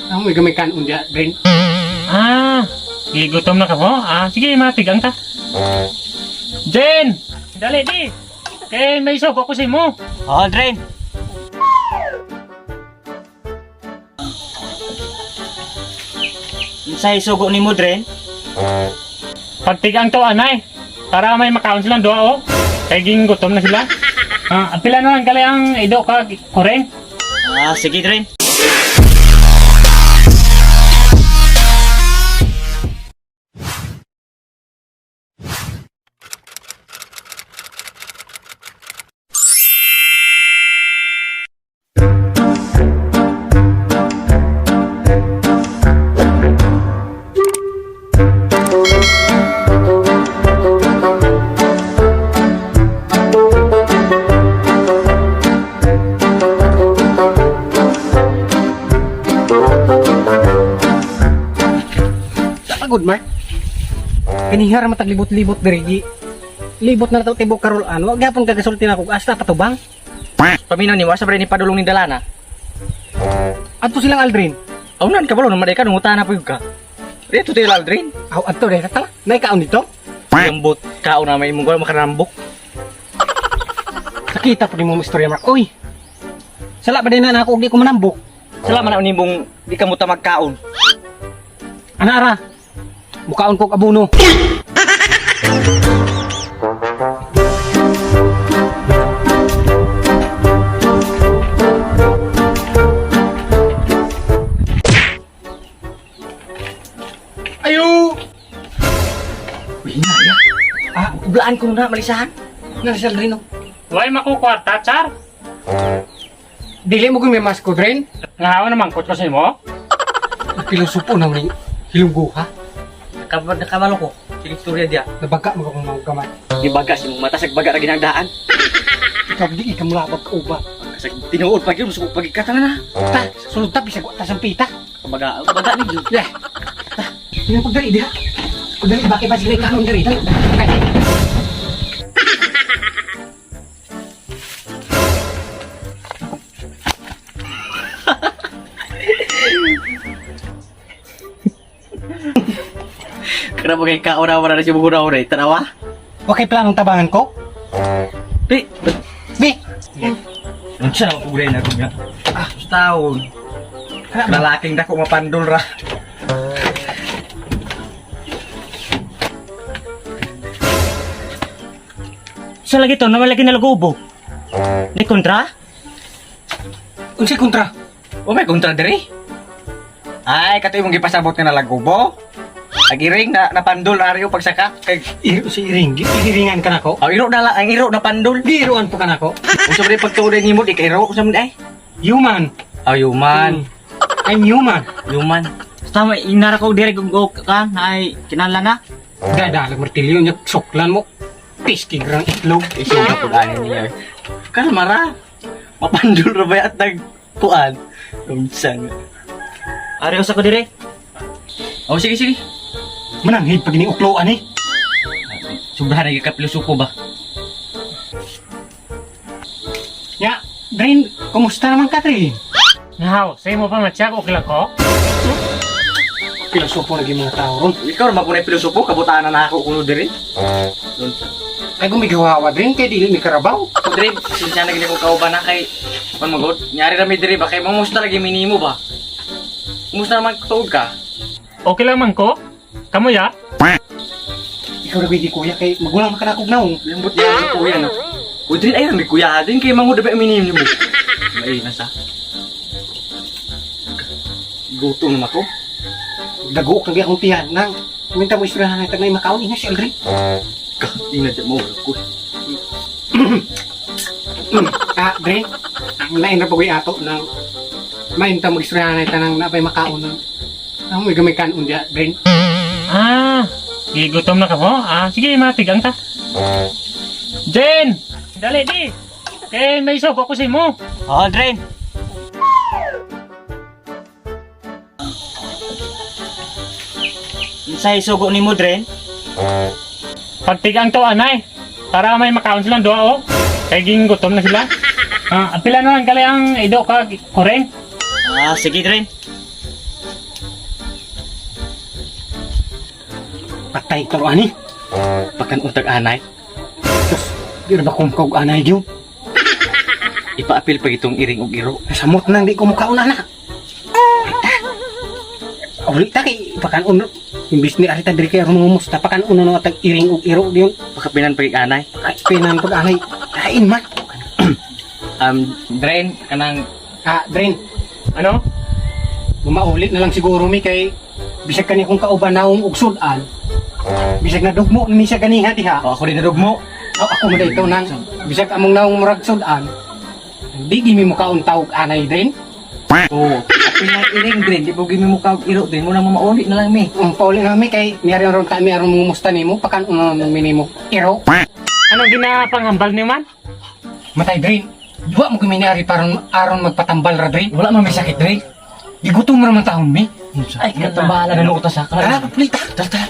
Ang may gamay kanon dia, Dren. Gigutom na ka mo? Sige, matigang ta. Jen! Dali, di! Kaya may sugo ko sa mo. Dren. Sa isugo ni mo, Dren? Pagtigang to, anay. Para may makaon silang doa, oh. Kaya gutom na sila. Apila na lang kali ang ido ka, kureng. Sige, Dren. Pagod, Mark. Kanihara mataglibot-libot diri. Libot na tayo tibok karol ano. Wag gyapon kagasulti na ko asta patubang. Paminaw ni mo, sa ni padulong ni Dalana. Adto silang Aldrin. Aunan ka balo, naman ka, nunguta na po yung ka. Dito tayo, Aldrin. Aw adto dai tala. Nay kaon dito. Lambot, kao na may mungkol makarambok. Nakita po ni mo istorya, Mark. Oy. Sala ba din na ako di ko manambok. Salamat na unibong di ka mo ta magkaon. Anara. Mukaon ko abuno. Ayo. Hinaya. Ublaan ko na, malisahan. Nasal rin oh. Huwag makukwarta, Char. Dili mo kung may masko Dren. Ngahawa naman ko sa mo. Pilosopo na may hilunggo ha. Nakabalo ko. Sinistorya dia. Nabaga mo kung mga kamay. Di bagas yung mata sa baga na ginagdaan. Ikaw di ka mulabag ka uba. Sa tinuod pag yun, masukog pagkikata na na. Ta, sulod ta bisag ta sampita. Baga ni Diyo. Yeah. Ina pagdali diha. Pagdali bakit ba sila kanon diri? Dali. Kenapa kayak kau orang-orang na siya buhura-hura? Tanawa? Wa kay planong tabangan ko? Pi! Bi. Ano siya ako gulay na niya? Tahun. Lalaking dako mapandol ra. Sa lagi to, naman lagi nalagubo. Ni kontra? Unsay kontra? O may kontra diri? Ay, katoy mong gipasabot nga nalagubo. Agiring na napandol ariyo pagsaka. Kay Iro si Iring. Iringan ka nako. ang iro na pandol. Giroan po ka nako. Unsa ba pagtuloy nimo di kay ro sa ay? Human. Ayuman. I'm human. Yuman. Tama inara ko dire go ka ay kinala na. Dadalag martilyo niya soklan mo. Pisking rang itlog. Isu ka pud ani niya. Kan mara. Mapandol ra ba at nagkuan? Unsan. Ari usa ko dire. Oh sige. Mananghid pag iniukloan eh. Sobrahan na kapilosopo ba? Ya, Dren, kumusta naman ka, Trin? Ngahaw, sa'yo mo pa matyak, okay lang ko? Pilosopo lagi mga tao ron. Ikaw naman kung filosopo, kabutaan na ako kuno diri. Ay gumigawawa, Dren, kay dili ni Karabaw. So diri, sinsya na gini ko kauban na kay man magod. Nyari ra mi diri ba kay mamusta lagi minimo ba? Kumusta naman tuod ka? Okay lang man ko? Kamu ya? Ikaw na di kuya, kay magulang makanakog naong. Lambot yan si kuya na. O diri ay mi kuya din kay mangod ba minimo mo. Ay nasa. Gutom naman ko. Dago kang akong tiyan nang. Minta mo istorya na itag na imakaon, ina si Aldrin. Ina di mo ko. Dren, nain na pagwi ato nang mainta mo istorya na itag na napay makaon nang. Ang may gamay kanon dia, Dren. Gigutom na ka mo? Sige, matigang ta. Jen! Dali, di! Kaya may sugo ko sa mo. Dren. Sa isugo ni mo, Dren? Pagtigang to, anay. Para may makaon silang doa, oh. Kaya gutom na sila. Apila na lang kali ang ido ka, kureng. Sige, Dren. Patay to ani. Pakan untag anay. Di ba kung kog anay gyud? Ipaapil pa itong iring ug iro. Samot nang di ko mukaon ana. Orita kay pakan imbis ni arita diri kay rumumos tapakan no atag iring ug iro diyon. Pakapinan pa anay. Ay pinan pag anay. Kain man. Drain kanang Dren, Ano? bumaulit na lang siguro mi kay bisag kani kung kauban naong og sudan. Bisag na dugmo ni siya ganiha diha. ako din nadugmo. Ako mo dito nang bisag among naong murag sudan. Di gimi mo kaon tawag anay Dren. Oo. Apil na iring drain, di po gimi mo kag iro din mo na mauli na lang mi. Pauli na mi kay niyari ron ta mi aron mumusta nimo pakan minimo iro. Anong ginapanghambal niyo man? Matay Dren. Duwa mo kuminari paron aron magpatambal ra Dren. Wala man may sakit Dren. Gigutom ra man taon mi. Ay, katambala na luto sa Tara, kala. plita. Tara.